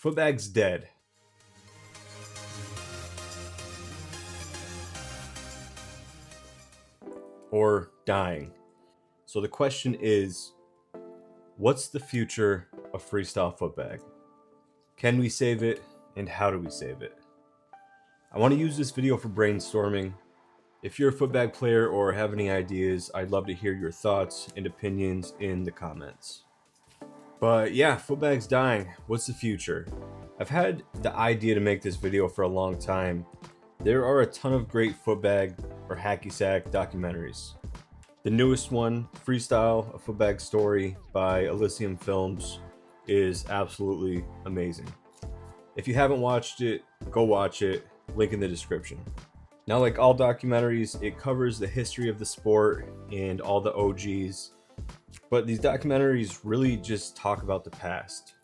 Footbag's dead. Or dying. So the question is, what's the future of freestyle footbag? Can we save it, and how do we save it? I want to use this video for brainstorming. If you're a footbag player or have any ideas, I'd love to hear your thoughts and opinions in the comments. But yeah, footbag's dying. What's the future? I've had the idea to make this video for a long time. There are a ton of great footbag or hacky sack documentaries. The newest one, Freestyle, a footbag story by Elysium Films, is absolutely amazing. If you haven't watched it, go watch it. Link in the description. Now, like all documentaries, it covers the history of the sport and all the OGs. But these documentaries really just talk about the past.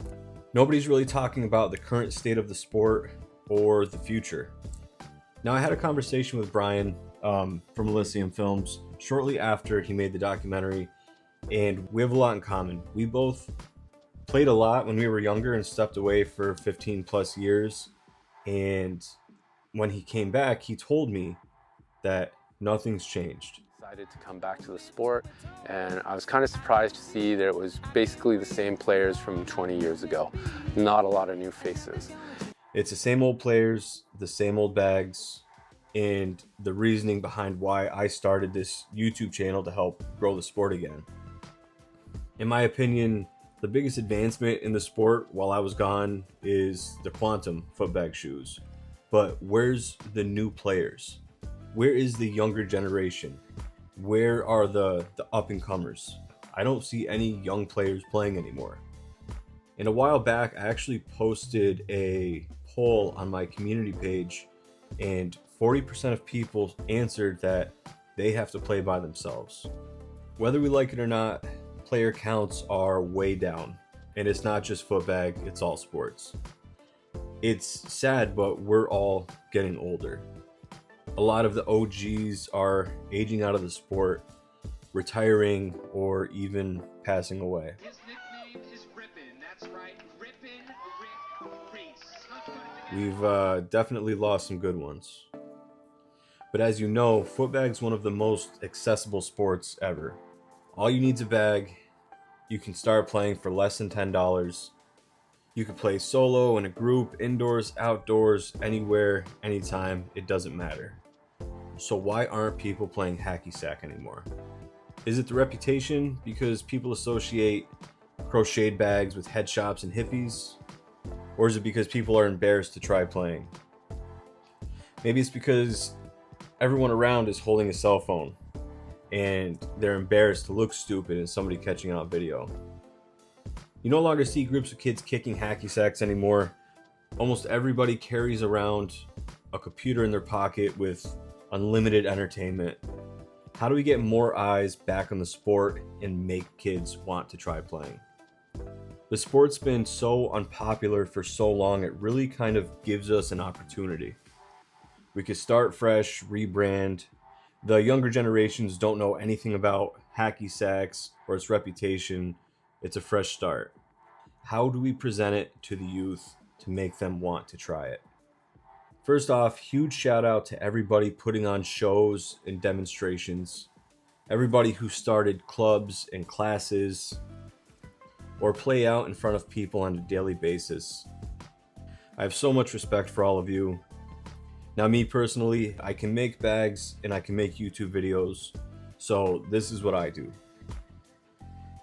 Nobody's really talking about the current state of the sport or the future. Now, I had a conversation with Brian from Elysium Films shortly after he made the documentary, and we have a lot in common. We both played a lot when we were younger and stepped away for 15 plus years. And when he came back, he told me that nothing's changed. Decided to come back to the sport, and I was kind of surprised to see that it was basically the same players from 20 years ago. Not a lot of new faces. It's the same old players, the same old bags, and the reasoning behind why I started this YouTube channel to help grow the sport again. In my opinion, the biggest advancement in the sport while I was gone is the Quantum footbag shoes. But where's the new players? Where is the younger generation? Where are the up-and-comers? I don't see any young players playing anymore. And a while back, I actually posted a poll on my community page, and 40% of people answered that they have to play by themselves. Whether we like it or not, player counts are way down. And it's not just footbag, it's all sports. It's sad, but we're all getting older. A lot of the OGs are aging out of the sport, retiring, or even passing away. His nickname is Rippin'. That's right, Rippin' Rick Reese. We've definitely lost some good ones. But as you know, footbag's one of the most accessible sports ever. All you need's a bag. You can start playing for less than $10. You can play solo, in a group, indoors, outdoors, anywhere, anytime. It doesn't matter. So why aren't people playing hacky sack anymore? Is it the reputation because people associate crocheted bags with head shops and hippies? Or is it because people are embarrassed to try playing? Maybe it's because everyone around is holding a cell phone and they're embarrassed to look stupid in somebody catching on video. You no longer see groups of kids kicking hacky sacks anymore. Almost everybody carries around a computer in their pocket with unlimited entertainment. How do we get more eyes back on the sport and make kids want to try playing? The sport's been so unpopular for so long, it really kind of gives us an opportunity. We could start fresh, rebrand. The younger generations don't know anything about hacky sacks or its reputation. It's a fresh start. How do we present it to the youth to make them want to try it? First off, huge shout out to everybody putting on shows and demonstrations. Everybody who started clubs and classes or play out in front of people on a daily basis. I have so much respect for all of you. Now, me personally, I can make bags and I can make YouTube videos. So this is what I do.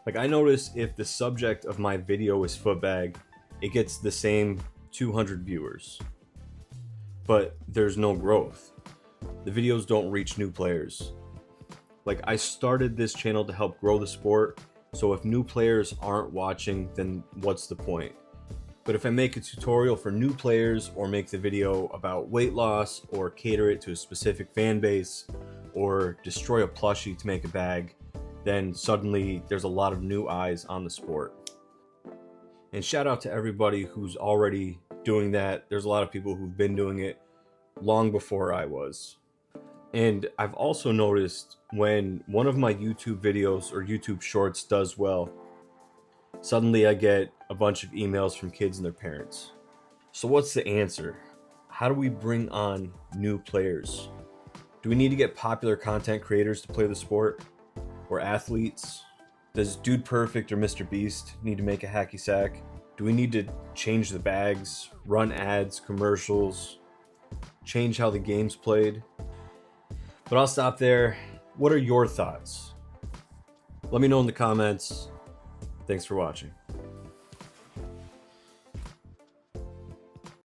Like, I notice if the subject of my video is footbag, it gets the same 200 viewers. But there's no growth. The videos don't reach new players. Like, I started this channel to help grow the sport, so if new players aren't watching, then what's the point? But if I make a tutorial for new players, or make the video about weight loss, or cater it to a specific fan base, or destroy a plushie to make a bag, then suddenly there's a lot of new eyes on the sport. And shout out to everybody who's already doing that. There's a lot of people who've been doing it long before I was. And I've also noticed when one of my YouTube videos or YouTube shorts does well, suddenly I get a bunch of emails from kids and their parents. So what's the answer? How do we bring on new players? Do we need to get popular content creators to play the sport? Or athletes? Does Dude Perfect or Mr. Beast need to make a hacky sack? Do we need to change the bags, run ads, commercials, change how the game's played? But I'll stop there. What are your thoughts? Let me know in the comments. Thanks for watching.